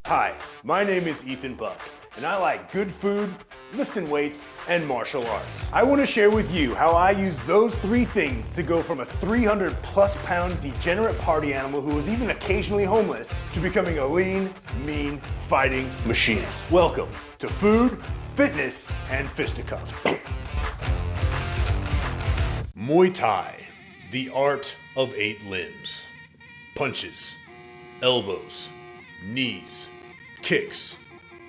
Hi, my name is Ethan Buck, and I like good food, lifting weights, and martial arts. I want to share with you how I use those three things to go from a 300+ pound degenerate party animal who was even occasionally homeless to becoming a lean, mean, fighting machinist. Welcome to Food, Fitness, and Fisticuffs. Muay Thai, the art of 8 limbs. Punches, elbows, knees, kicks,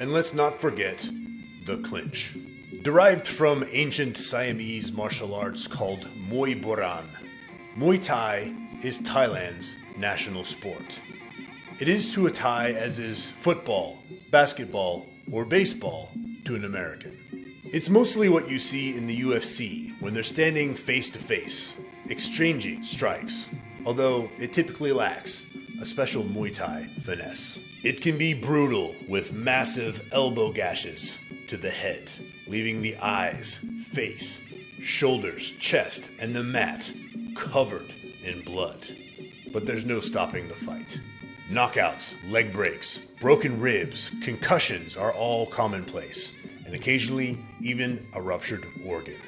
and let's not forget the clinch. Derived from ancient Siamese martial arts called Muay Boran, Muay Thai is Thailand's national sport. It is to a Thai as is football, basketball, or baseball to an American. It's mostly what you see in the UFC when they're standing face to face, exchanging strikes, although it typically lacks a special Muay Thai finesse. It can be brutal with massive elbow gashes to the head, leaving the eyes, face, shoulders, chest, and the mat covered in blood. But there's no stopping the fight. Knockouts, leg breaks, broken ribs, concussions are all commonplace, and occasionally even a ruptured organ.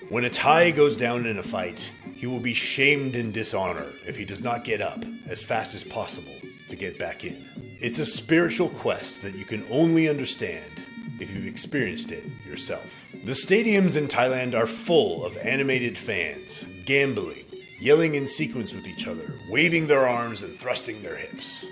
When a Thai goes down in a fight, he will be shamed in dishonor if he does not get up as fast as possible to get back in. It's a spiritual quest that you can only understand if you've experienced it yourself. The stadiums in Thailand are full of animated fans, gambling, yelling in sequence with each other, waving their arms and thrusting their hips.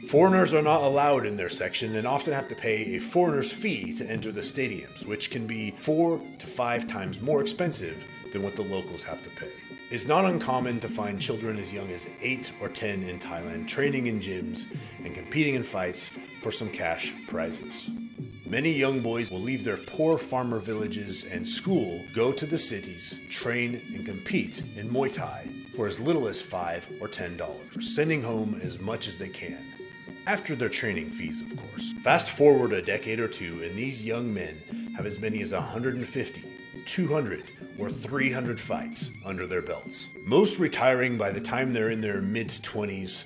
Foreigners are not allowed in their section and often have to pay a foreigner's fee to enter the stadiums, which can be 4 to 5 times more expensive than what the locals have to pay. It's not uncommon to find children as young as 8 or 10 in Thailand training in gyms and competing in fights for some cash prizes. Many young boys will leave their poor farmer villages and school, go to the cities, train and compete in Muay Thai for as little as $5 or $10, sending home as much as they can. After their training fees, of course. Fast forward a decade or two, and these young men have as many as 150, 200, or 300 fights under their belts. Most retiring by the time they're in their mid-20s.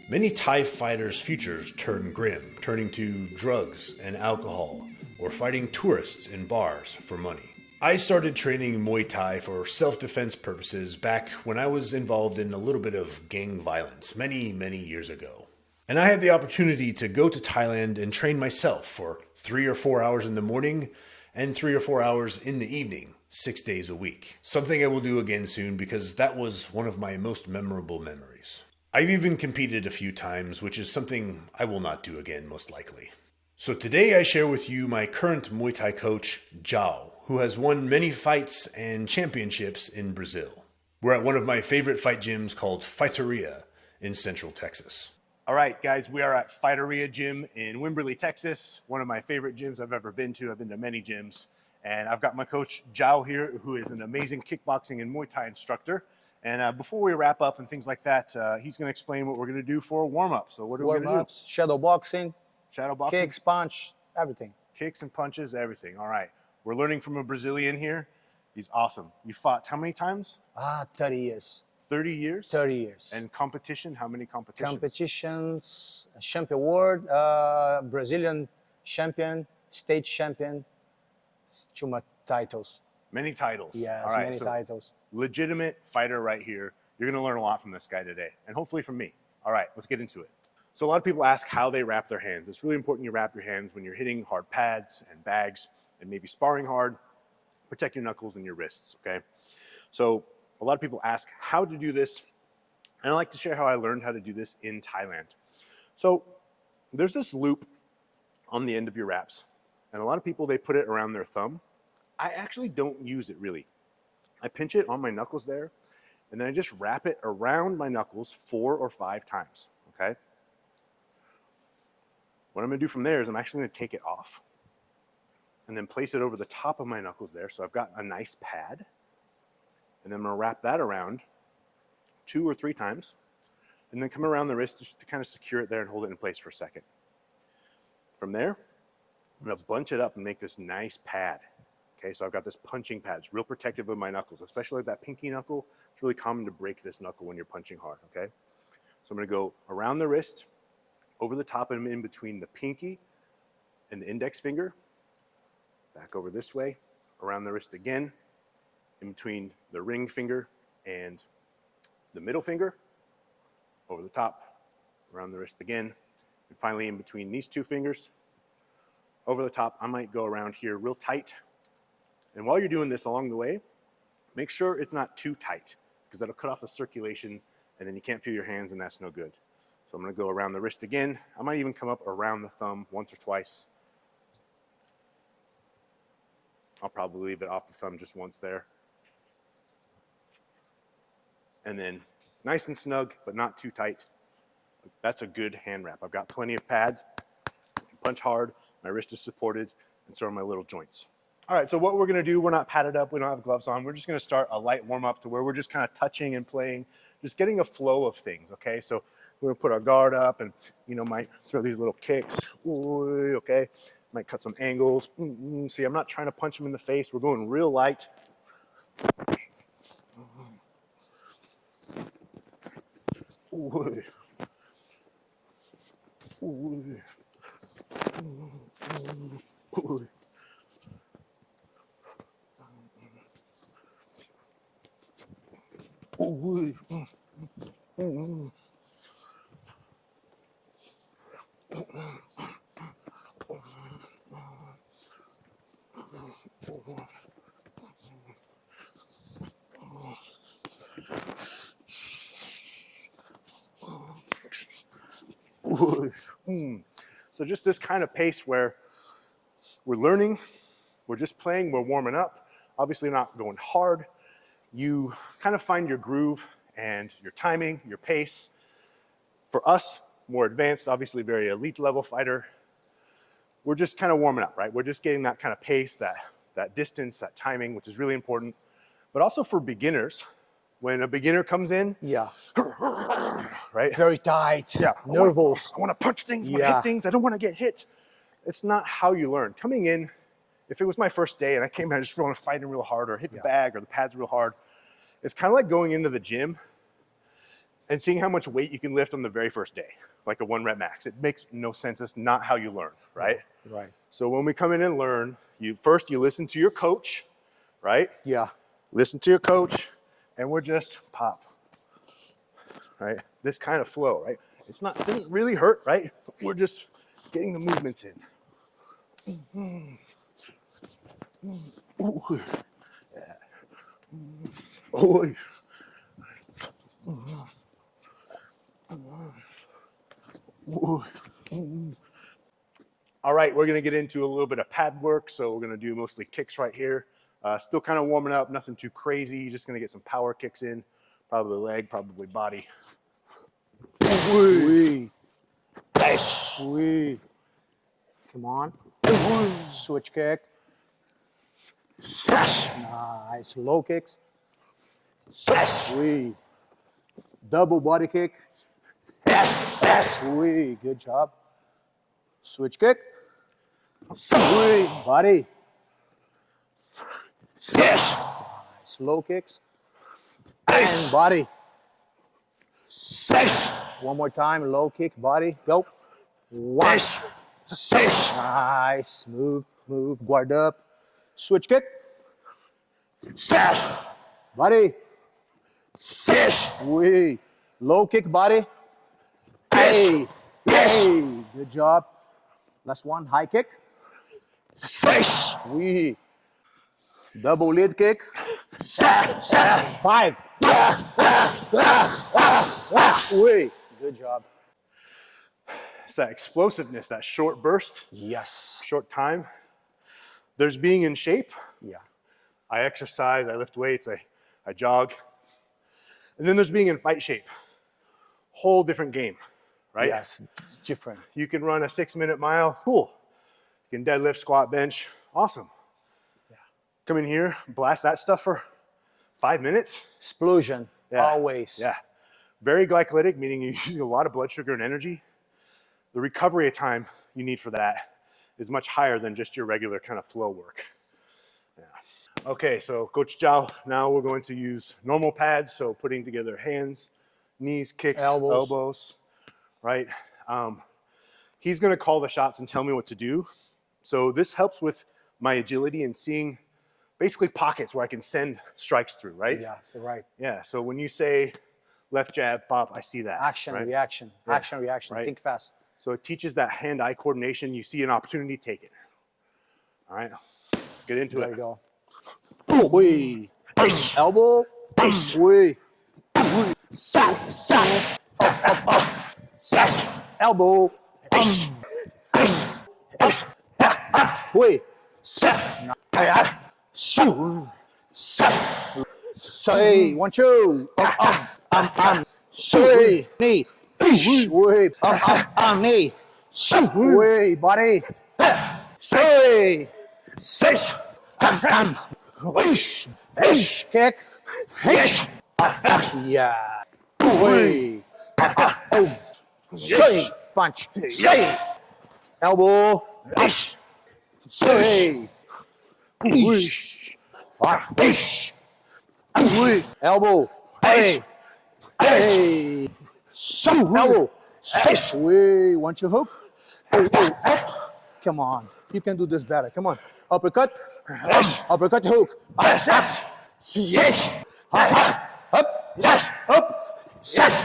Many Thai fighters' futures turn grim, turning to drugs and alcohol, or fighting tourists in bars for money. I started training Muay Thai for self-defense purposes back when I was involved in a little bit of gang violence many, many years ago. And I had the opportunity to go to Thailand and train myself for 3 or 4 hours in the morning and 3 or 4 hours in the evening, 6 days a week. Something I will do again soon because that was one of my most memorable memories. I've even competed a few times, which is something I will not do again most likely. So today I share with you my current Muay Thai coach, Zhao, who has won many fights and championships in Brazil. We're at one of my favorite fight gyms called Fighteria in Central Texas. All right, guys, we are at Fighteria Gym in Wimberley, Texas. One of my favorite gyms I've ever been to. I've been to many gyms. And I've got my coach, Zhao, here, who is an amazing kickboxing and Muay Thai instructor. And before we wrap up and things like that, he's going to explain what we're going to do for a warm-up. So what are we going to do? Warm-ups, shadow boxing, Shadowboxing? kicks, punch, everything. Kicks and punches, everything. All right. We're learning from a Brazilian here. He's awesome. You fought how many times? 30 years. 30 years? 30 years. And competition, how many competitions? Competitions, champion world, Brazilian champion, state champion, too much titles. Many titles. Yes, all right, many so titles. legitimate fighter right here. You're going to learn a lot from this guy today, and hopefully from me. All right, let's get into it. So a lot of people ask how they wrap their hands. It's really important you wrap your hands when you're hitting hard pads and bags and maybe sparring hard. Protect your knuckles and your wrists, okay? So a lot of people ask how to do this, and I like to share how I learned how to do this in Thailand. So there's this loop on the end of your wraps, and a lot of people, they put it around their thumb. I actually don't use it really. I pinch it on my knuckles there, and then I just wrap it around my knuckles 4 or 5 times, okay? What I'm gonna do from there is I'm actually gonna take it off and then place it over the top of my knuckles there, so I've got a nice pad. And then I'm gonna wrap that around 2 or 3 times, and then come around the wrist just to kind of secure it there and hold it in place for a second. From there, I'm gonna bunch it up and make this nice pad. Okay, so I've got this punching pad. It's real protective of my knuckles, especially that pinky knuckle. It's really common to break this knuckle when you're punching hard, okay? So I'm gonna go around the wrist, over the top and in between the pinky and the index finger, back over this way, around the wrist again, in between the ring finger and the middle finger, over the top, around the wrist again, and finally in between these two fingers, over the top. I might go around here real tight. And while you're doing this along the way, make sure it's not too tight, because that'll cut off the circulation and then you can't feel your hands, and that's no good. So I'm gonna go around the wrist again. I might even come up around the thumb once or twice. I'll probably leave it off the thumb just once there. And then nice and snug, but not too tight. That's a good hand wrap. I've got plenty of pads. I can punch hard, my wrist is supported, and so are my little joints. All right, so what we're gonna do, we're not padded up, we don't have gloves on. We're just gonna start a light warm up to where we're just kind of touching and playing, just getting a flow of things, okay? So we're gonna put our guard up and, might throw these little kicks, ooh, okay? Might cut some angles. See, I'm not trying to punch them in the face. We're going real light. Ooh. Ooh. Ooh. So just this kind of pace where we're learning, we're just playing, we're warming up, obviously not going hard. You kind of find your groove and your timing, your pace. For us, more advanced, obviously very elite level fighter, we're just kind of warming up, right? We're just getting that kind of pace, that distance, that timing, which is really important. But also for beginners, when a beginner comes in, Yeah. right? Very tight. Yeah. Nervous. I want to punch things, I want to hit things, I don't want to get hit. It's not how you learn. Coming in, if it was my first day and I came in, I just want to fight him real hard or hit the bag or the pads real hard, it's kind of like going into the gym and seeing how much weight you can lift on the very first day, like a 1 rep max. It makes no sense. It's not how you learn, right? Right. So when we come in and learn, first you listen to your coach, right? Yeah. Listen to your coach, and we're just pop, right? This kind of flow, right? It doesn't really hurt, right? We're just getting the movements in. Ooh. Yeah. Oh. All right, we're gonna get into a little bit of pad work. So we're gonna do mostly kicks right here. Still kind of warming up, nothing too crazy. Just gonna get some power kicks in, probably leg, probably body. Nice. Come on. Switch kick. Nice. Low kicks. Double body kick. Good job. Switch kick. Body. Nice. Low kicks. And body. One more time. Low kick. Body. Go. One. Nice. Move. Guard up. Switch kick. Body. Low kick. Body. Hey. Good job. Last one. High kick. Double lead kick. 5. Good job. It's that explosiveness, that short burst, Yes. short time. There's being in shape. Yeah. I exercise, I lift weights, I jog. And then there's being in fight shape. Whole different game, right? Yes. It's different. You can run a 6-minute mile, cool. You can deadlift, squat, bench, awesome. Yeah. Come in here, blast that stuff for 5 minutes. Explosion. Yeah. Always. Yeah. Very glycolytic, meaning you're using a lot of blood sugar and energy. The recovery time you need for that is much higher than just your regular kind of flow work. Yeah. Okay, so Coach Zhao, now we're going to use normal pads, so putting together hands, knees, kicks, elbows, right? He's going to call the shots and tell me what to do. So this helps with my agility and seeing basically pockets where I can send strikes through, right? Yeah, so right. Yeah, so when you say left jab, pop, I see that. Action, right? reaction, Yeah. action, reaction. Right. Think fast. So it teaches that hand-eye coordination. You see an opportunity, take it. All right, let's get into There it. you go. Wee. Elbow. Wee. Sap, sap, sap, Elbow. Wee. sap, Shoo. sap, Say, 1, 2. Say, knee. Wee. Knee. Wee. Body. Say. six, Wish. Wish. Kick. yes, Yeah. Wee. Say. Punch. say, Elbow. yes, Say. wish, wish, Wee. Elbow. Hey. yes, Hey. so, Elbow. yes, Wee. Want your hook? Come on. You can do this better. Come on. Uppercut. yes, Uppercut hook. yes, yes, Up. yes, Up. yes,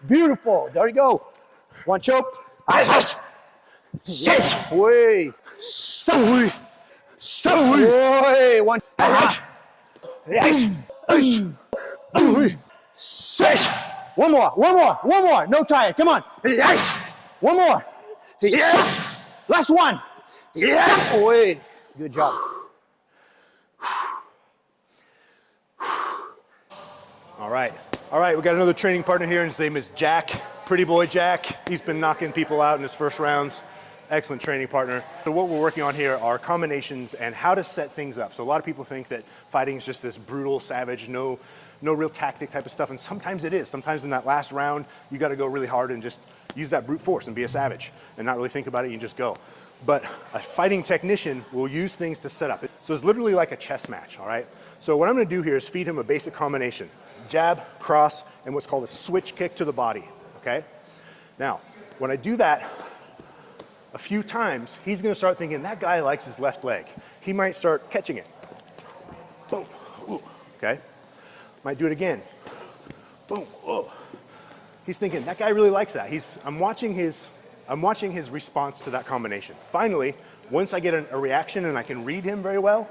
Beautiful. There you go. One choke. yes, yes, Wee. so, so, Wee. One. yes, yes, One more. One more. One more. No tired. Come on. yes, One more. yes, Last one. yes. Wee. Good job. All right, we got another training partner here, and his name is Jack. Pretty boy Jack. He's been knocking people out in his first rounds. Excellent training partner. So what we're working on here are combinations and how to set things up. So a lot of people think that fighting is just this brutal, savage, no real tactic type of stuff, and sometimes it is. Sometimes in that last round, you got to go really hard and just use that brute force and be a savage and not really think about it, you just go. But a fighting technician will use things to set up. So it's literally like a chess match, all right? So what I'm gonna do here is feed him a basic combination. Jab, cross, and what's called a switch kick to the body, okay? Now, when I do that a few times, he's gonna start thinking, that guy likes his left leg. He might start catching it. Boom, ooh, okay? Might do it again. Boom, oh. He's thinking, that guy really likes that. I'm watching his response to that combination. Finally, once I get a reaction and I can read him very well,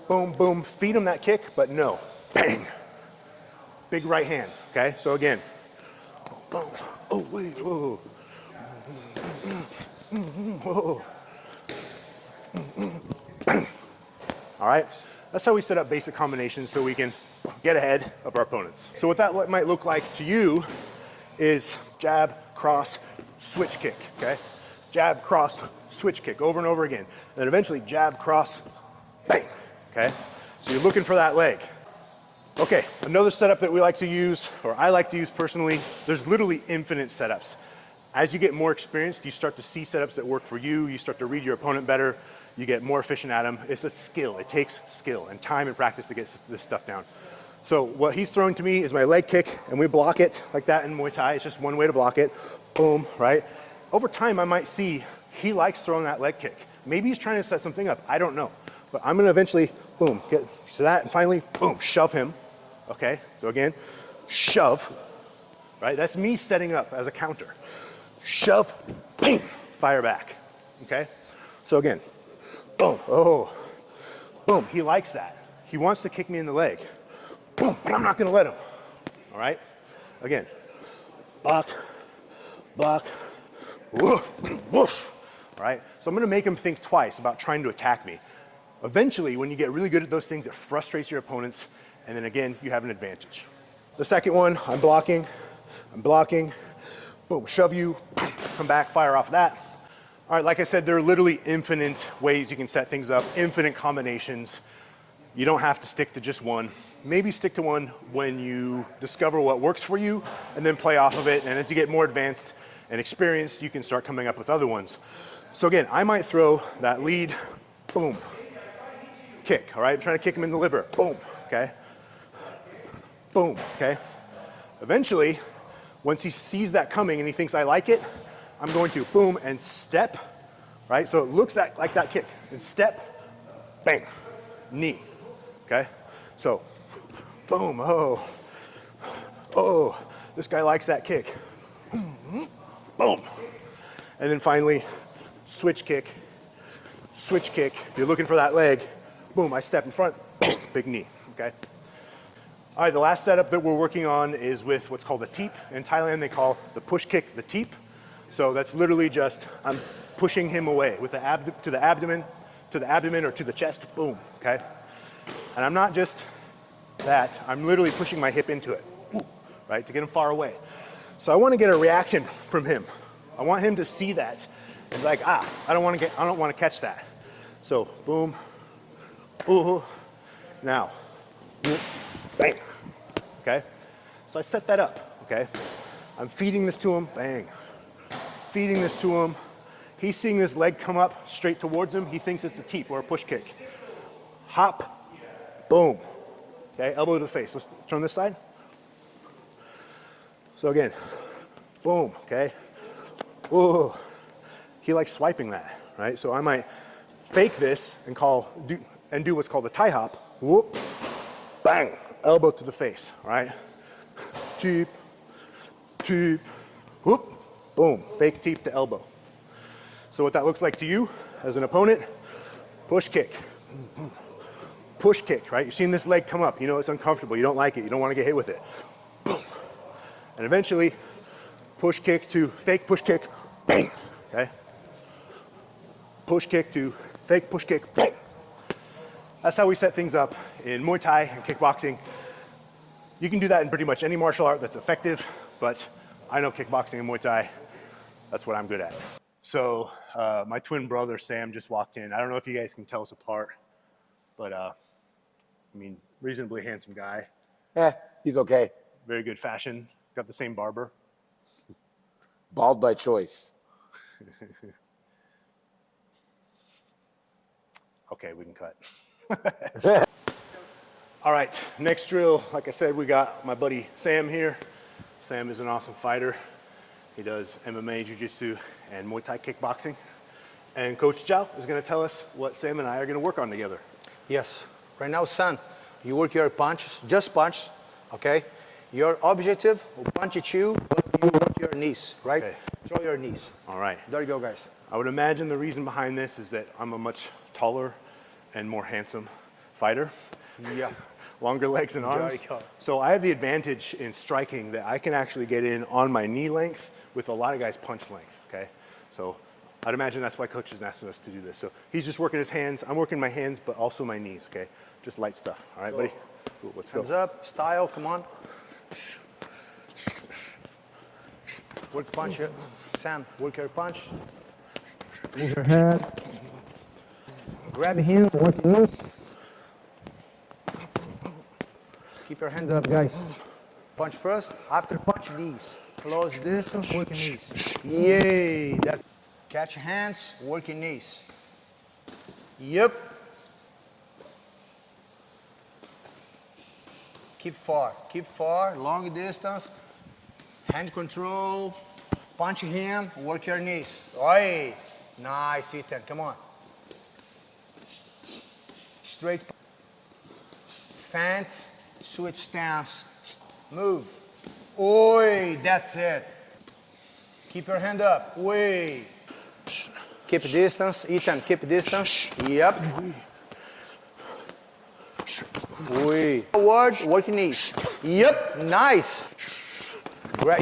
boom, boom, feed him that kick, but no, bang. Big right hand, okay? So again, boom, oh, wait, whoa. Whoa. All right, that's how we set up basic combinations so we can get ahead of our opponents. So what that might look like to you is jab, cross, switch kick, okay? Jab, cross, switch kick over and over again. And then eventually jab, cross, bang, okay? So you're looking for that leg. Okay, another setup that we like to use, or I like to use personally, there's literally infinite setups. As you get more experienced, you start to see setups that work for you, you start to read your opponent better, you get more efficient at them. It's a skill, it takes skill and time and practice to get this stuff down. So what he's throwing to me is my leg kick, and we block it like that in Muay Thai. It's just one way to block it, boom, right? Over time, I might see he likes throwing that leg kick. Maybe he's trying to set something up, I don't know. But I'm gonna eventually, boom, get to that, and finally, boom, shove him. Okay, so again, shove, right? That's me setting up as a counter. Shove, bang, fire back, okay? So again, boom, oh, boom, he likes that. He wants to kick me in the leg. Boom, but I'm not gonna let him, all right? Again, block, block, woof, woof, all right? So I'm gonna make him think twice about trying to attack me. Eventually, when you get really good at those things, it frustrates your opponents, and then again, you have an advantage. The second one, I'm blocking, boom, shove you, come back, fire off that. All right, like I said, there are literally infinite ways you can set things up, infinite combinations. You don't have to stick to just one. Maybe stick to one when you discover what works for you and then play off of it. And as you get more advanced and experienced, you can start coming up with other ones. So again, I might throw that lead, boom, kick, all right? I'm trying to kick him in the liver, boom, okay? Boom, okay? Eventually, once he sees that coming and he thinks I like it, I'm going to boom and step, right? So it looks like that kick. And step, bang, knee, okay? So, boom, oh, this guy likes that kick. Boom. And then finally, switch kick. If you're looking for that leg, boom, I step in front, boom, big knee, okay? All right, the last setup that we're working on is with what's called a teep. In Thailand, they call the push kick the teep. So that's literally just, I'm pushing him away with the to the abdomen or to the chest, boom, okay? And I'm not just that, I'm literally pushing my hip into it, right, to get him far away. So I want to get a reaction from him. I want him to see that and be like, I don't want to catch that. So boom, ooh, now, bang, okay? So I set that up, okay? I'm feeding this to him, bang. Feeding this to him. He's seeing this leg come up straight towards him. He thinks it's a teep or a push kick. Hop, boom. Okay, elbow to the face. Let's turn this side. So again, boom, okay? Ooh, he likes swiping that, right? So I might fake this and do what's called a tie hop. Whoop, bang, elbow to the face, right? Teep, whoop, boom, fake teep to elbow. So what that looks like to you as an opponent, push kick, right? You're seeing this leg come up, you know it's uncomfortable, you don't like it, you don't want to get hit with it. Boom. And eventually, push kick to fake push kick, bang, okay? Push kick to fake push kick, bang. That's how we set things up in Muay Thai and kickboxing. You can do that in pretty much any martial art that's effective, but I know kickboxing and Muay Thai, that's what I'm good at. So my twin brother, Sam, just walked in. I don't know if you guys can tell us apart, but I mean, reasonably handsome guy. He's okay. Very good fashion. Got the same barber. Bald by choice. Okay, we can cut. All right, next drill. Like I said, we got my buddy Sam here. Sam is an awesome fighter. He does MMA, Jiu-Jitsu, and Muay Thai kickboxing. And Coach Chow is going to tell us what Sam and I are going to work on together. Yes. Right now, son, you work your punches, just punch, okay? Your objective will punch at you, but you work your knees, right? Okay. Throw your knees. All right. There you go, guys. I would imagine the reason behind this is that I'm a much taller and more handsome fighter. Yeah. Longer legs and arms. There you go. So I have the advantage in striking that I can actually get in on my knee length with a lot of guys' punch length, okay? So I'd imagine that's why Coach is asking us to do this. So he's just working his hands. I'm working my hands, but also my knees, okay? Just light stuff. All right, buddy? Cool, let's go. Hands up, style, come on. Work punch, Sam, work your punch. Move your head. Grab him, work this. Keep your hand up, guys. Punch first, after punch knees. Close distance, work your knees. Yay! Catch hands, work your knees. Yep. Keep far, long distance. Hand control, punch him, work your knees. Oi! Nice, Ethan, come on. Straight. Fence, switch stance, move. Oi, that's it. Keep your hand up, oi. Keep distance, Ethan, keep distance. Yep. Oi. Forward, work your knees. Yep, nice.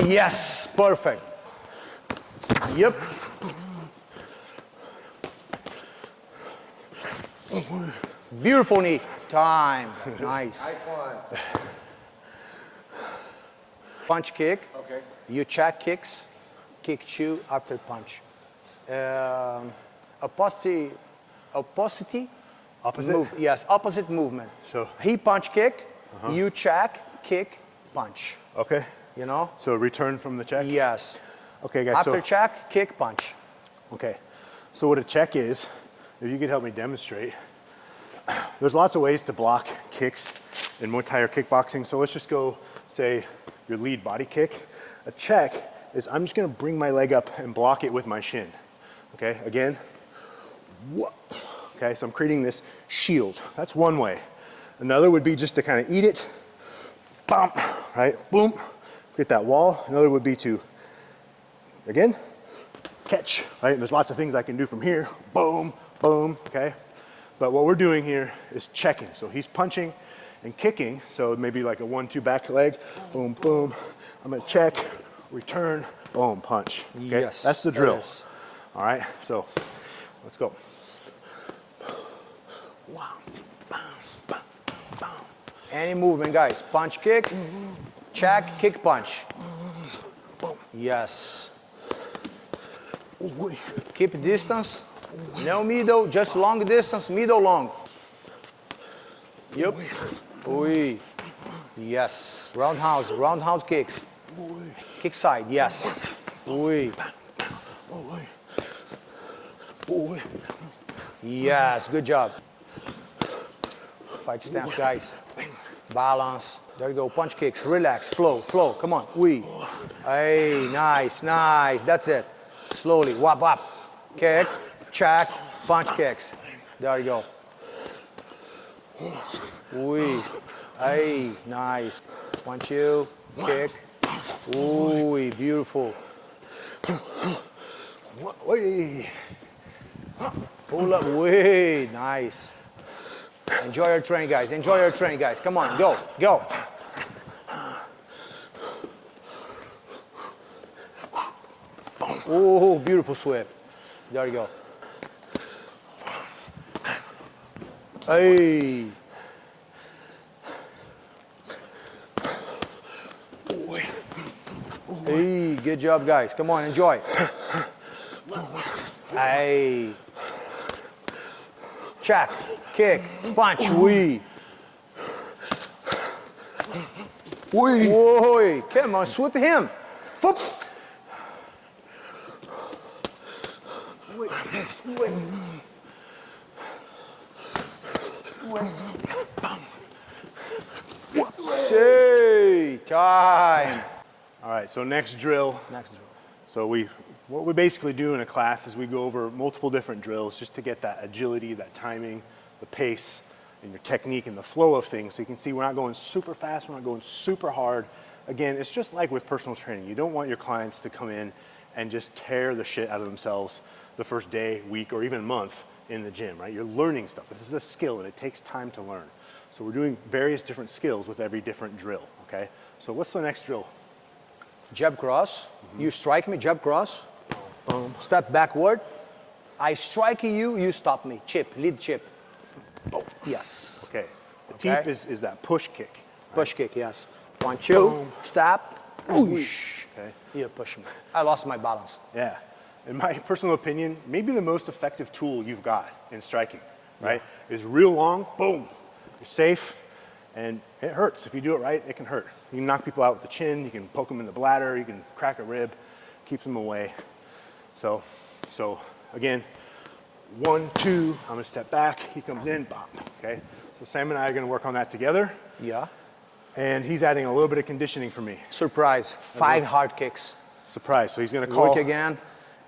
Yes, perfect. Yep. Beautiful knee. Time. Nice. Nice one. Punch kick. Okay. You check kicks. Kick two after punch. Opposite move. Yes, opposite movement. So- he punch kick. You check, kick, punch. Okay. You know? So return from the check? Yes. Okay, guys. After so, check, kick, punch. Okay. So what a check is, if you could help me demonstrate, there's lots of ways to block kicks in Muay Thai or kickboxing. So let's just go say, your lead body kick. A check is I'm just gonna bring my leg up and block it with my shin. Okay, again, whoa. Okay, so I'm creating this shield. That's one way. Another would be just to kind of eat it, bump, right, boom, create that wall. Another would be to, again, catch, right? And there's lots of things I can do from here, boom, boom, okay? But what we're doing here is checking. So he's punching and kicking, so maybe like a 1-2 back leg, boom, boom. I'm gonna check, return, boom, punch. Okay? Yes, That's the drill. that is. All right, so let's go. Any movement, guys. Punch, kick, check, kick, punch. Yes. Keep distance. No middle, just long distance, middle long. Yep. Oui. Yes. Roundhouse kicks. Kick side, yes. Oui. Yes, good job. Fight stance, guys. Balance. There you go. Punch kicks. Relax. Flow. Flow. Come on. Oui. Hey, nice, nice. That's it. Slowly. Wap, wap. Kick. Check. Punch kicks. There you go. Oui. Hey, nice. 1, 2. Kick. Oui. Beautiful. Pull up. Oui. Nice. Enjoy your training, guys. Enjoy your training, guys. Come on, go, go. Oh, beautiful sweep. There you go. Hey. Hey, good job, guys. Come on, enjoy. Hey. Check, kick, punch, oui. Oui. Whoa, come on, sweep him. Foop. Say, time. All right, so next drill. Next drill. So what we basically do in a class is we go over multiple different drills just to get that agility, that timing, the pace, and your technique and the flow of things. So you can see we're not going super fast, we're not going super hard. Again, it's just like with personal training. You don't want your clients to come in and just tear the shit out of themselves the first day, week, or even month in the gym, right? You're learning stuff. This is a skill and it takes time to learn. So we're doing various different skills with every different drill, okay? So what's the next drill? Jab cross. You strike me, jab cross. Boom. Step backward. I strike you, you stop me. Chip, lead chip. Oh, yes. Okay. The Okay. teep is that push kick. Push kick, yes. 1, 2, Boom. stop. Whoosh. Okay. You're pushing me. I lost my balance. Yeah. In my personal opinion, maybe the most effective tool you've got in striking, right, is real long, boom. You're safe, and it hurts. If you do it right, it can hurt. You can knock people out with the chin, you can poke them in the bladder, you can crack a rib, keeps them away. So again, 1, 2, I'm gonna step back, he comes in, bop, okay? So Sam and I are gonna work on that together, Yeah. and he's adding a little bit of conditioning for me. Surprise. 5 hard kicks. Surprise, so he's gonna call. Work again.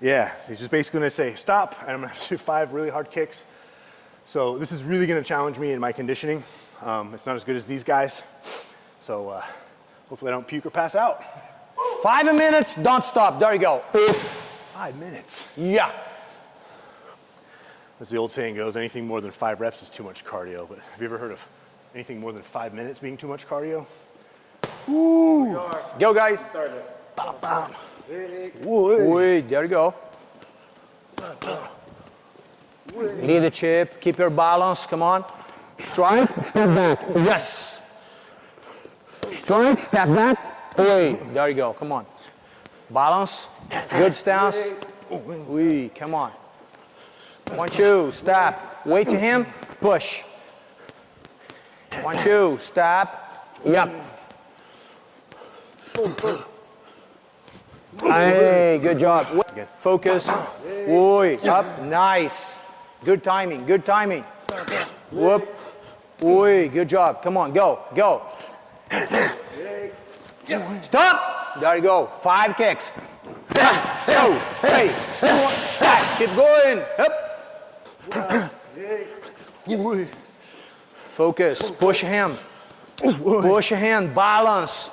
Yeah, he's just basically gonna say stop, and I'm gonna have to do 5 really hard kicks. So this is really gonna challenge me in my conditioning. It's not as good as these guys. So hopefully I don't puke or pass out. 5 minutes, don't stop. There you go. 5 minutes. Yeah. As the old saying goes, anything more than 5 reps is too much cardio. But have you ever heard of anything more than 5 minutes being too much cardio? Ooh. Go, guys. Bop, bop. Wait, there you go. Lead the chip, keep your balance, come on. Strike, step back, yes. Strike, step back, wait, there you go, come on. Balance, good stance. Oui, come on. 1, 2, step, wait to him, push. 1, 2, step, yep. Hey, good job. Focus. Oi, up, nice. Good timing, good timing. Whoop. Oi, good job. Come on, go, go. Stop. There you go. 5 kicks. 1, 2, 3, 4, 5. Keep going. Up. Focus. Push him. Push your hand. Balance.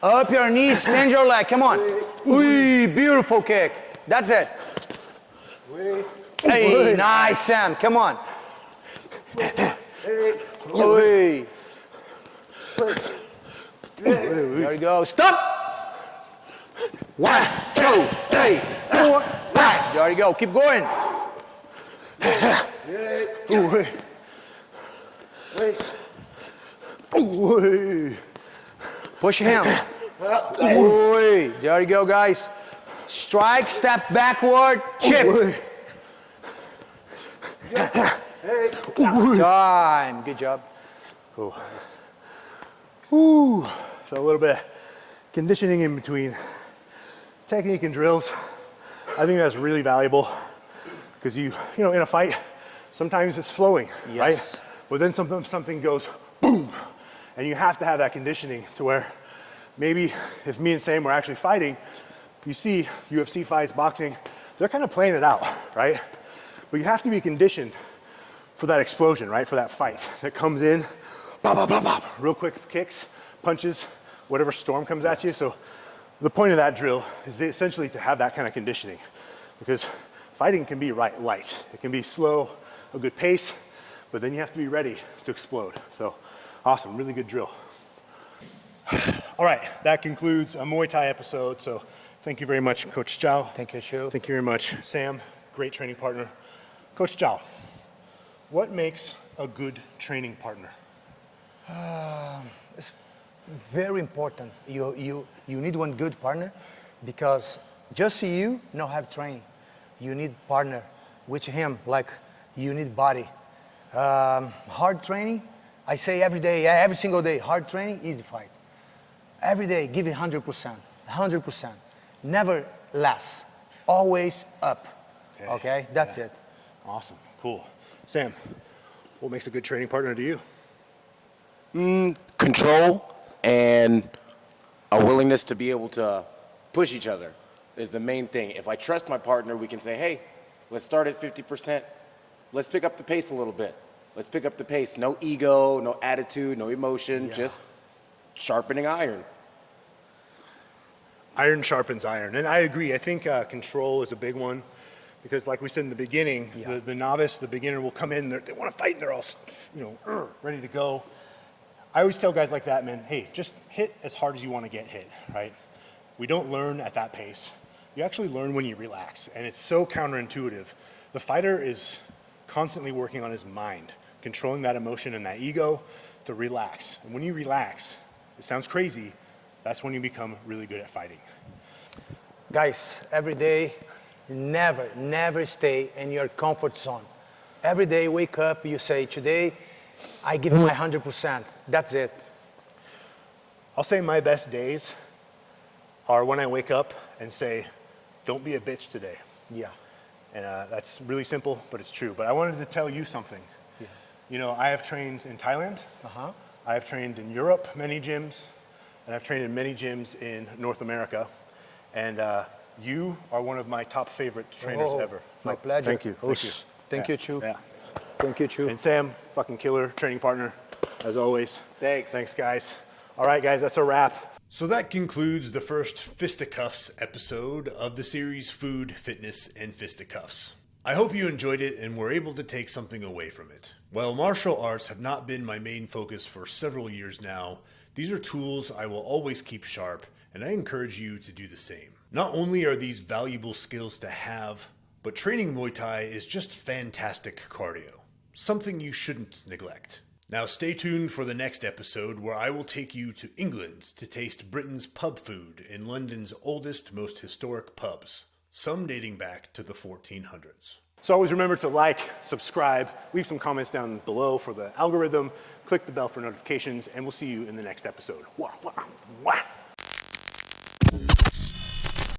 Up your knees. Stand your leg. Come on. Beautiful kick. That's it. Hey, nice, Sam. Come on. There you go. Stop. 1, 2, 3, 4, 5. There you go. Keep going. Push him. There you go, guys. Strike, step backward, chip. Time. Good job. Cool. Ooh. So a little bit of conditioning in between technique and drills. I think that's really valuable because you know, in a fight, sometimes it's flowing, right? But then something goes boom, and you have to have that conditioning to where maybe if me and Sam were actually fighting, you see UFC fights, boxing, they're kind of playing it out, right? But you have to be conditioned for that explosion, right? For that fight that comes in, bop, bop, bop, bop, real quick kicks, punches, whatever storm comes at you. So the point of that drill is essentially to have that kind of conditioning, because fighting can be light. It can be slow, a good pace, but then you have to be ready to explode. So awesome, really good drill. All right, that concludes a Muay Thai episode. So thank you very much, Coach Chow. Thank you, Chu. Thank you very much, Sam. Great training partner. Coach Chow, what makes a good training partner? It's very important. You need one good partner, because just you don't have training. You need partner, which him, like you need body. Hard training, I say every day, every single day, hard training, easy fight. Every day, give it 100%, 100%. Never less, always up. Okay? That's it. Awesome, cool. Sam, what makes a good training partner to you? Control and a willingness to be able to push each other is the main thing. If I trust my partner, we can say, hey, let's start at 50%. Let's pick up the pace a little bit. Let's pick up the pace. No ego, no attitude, no emotion, just sharpening iron. Iron sharpens iron. And I agree. I think control is a big one, because like we said in the beginning, the novice, the beginner will come in, they want to fight, and they're all, ready to go. I always tell guys like that, man, hey, just hit as hard as you want to get hit, right? We don't learn at that pace. You actually learn when you relax, and it's so counterintuitive. The fighter is constantly working on his mind, controlling that emotion and that ego to relax. And when you relax, it sounds crazy, that's when you become really good at fighting. Guys, every day, never stay in your comfort zone. Every day, wake up, you say, today, I give my 100%. That's it. I'll say my best days are when I wake up and say, don't be a bitch today. Yeah. And that's really simple, but it's true. But I wanted to tell you something. Yeah. You know, I have trained in Thailand. I have trained in Europe, many gyms, and I've trained in many gyms in North America. And you are one of my top favorite trainers ever. So my pleasure. Thank you. Thank you. Thank you, Chu. Yeah. Thank you, Chu. And Sam, fucking killer training partner, as always. Thanks. Thanks, guys. All right, guys, that's a wrap. So that concludes the first Fisticuffs episode of the series Food, Fitness, and Fisticuffs. I hope you enjoyed it and were able to take something away from it. While martial arts have not been my main focus for several years now, these are tools I will always keep sharp, and I encourage you to do the same. Not only are these valuable skills to have, but training Muay Thai is just fantastic cardio. Something you shouldn't neglect. Now stay tuned for the next episode, where I will take you to England to taste Britain's pub food in London's oldest, most historic pubs, some dating back to the 1400s. So always remember to like, subscribe, leave some comments down below for the algorithm, click the bell for notifications, and we'll see you in the next episode. Wah, wah, wah.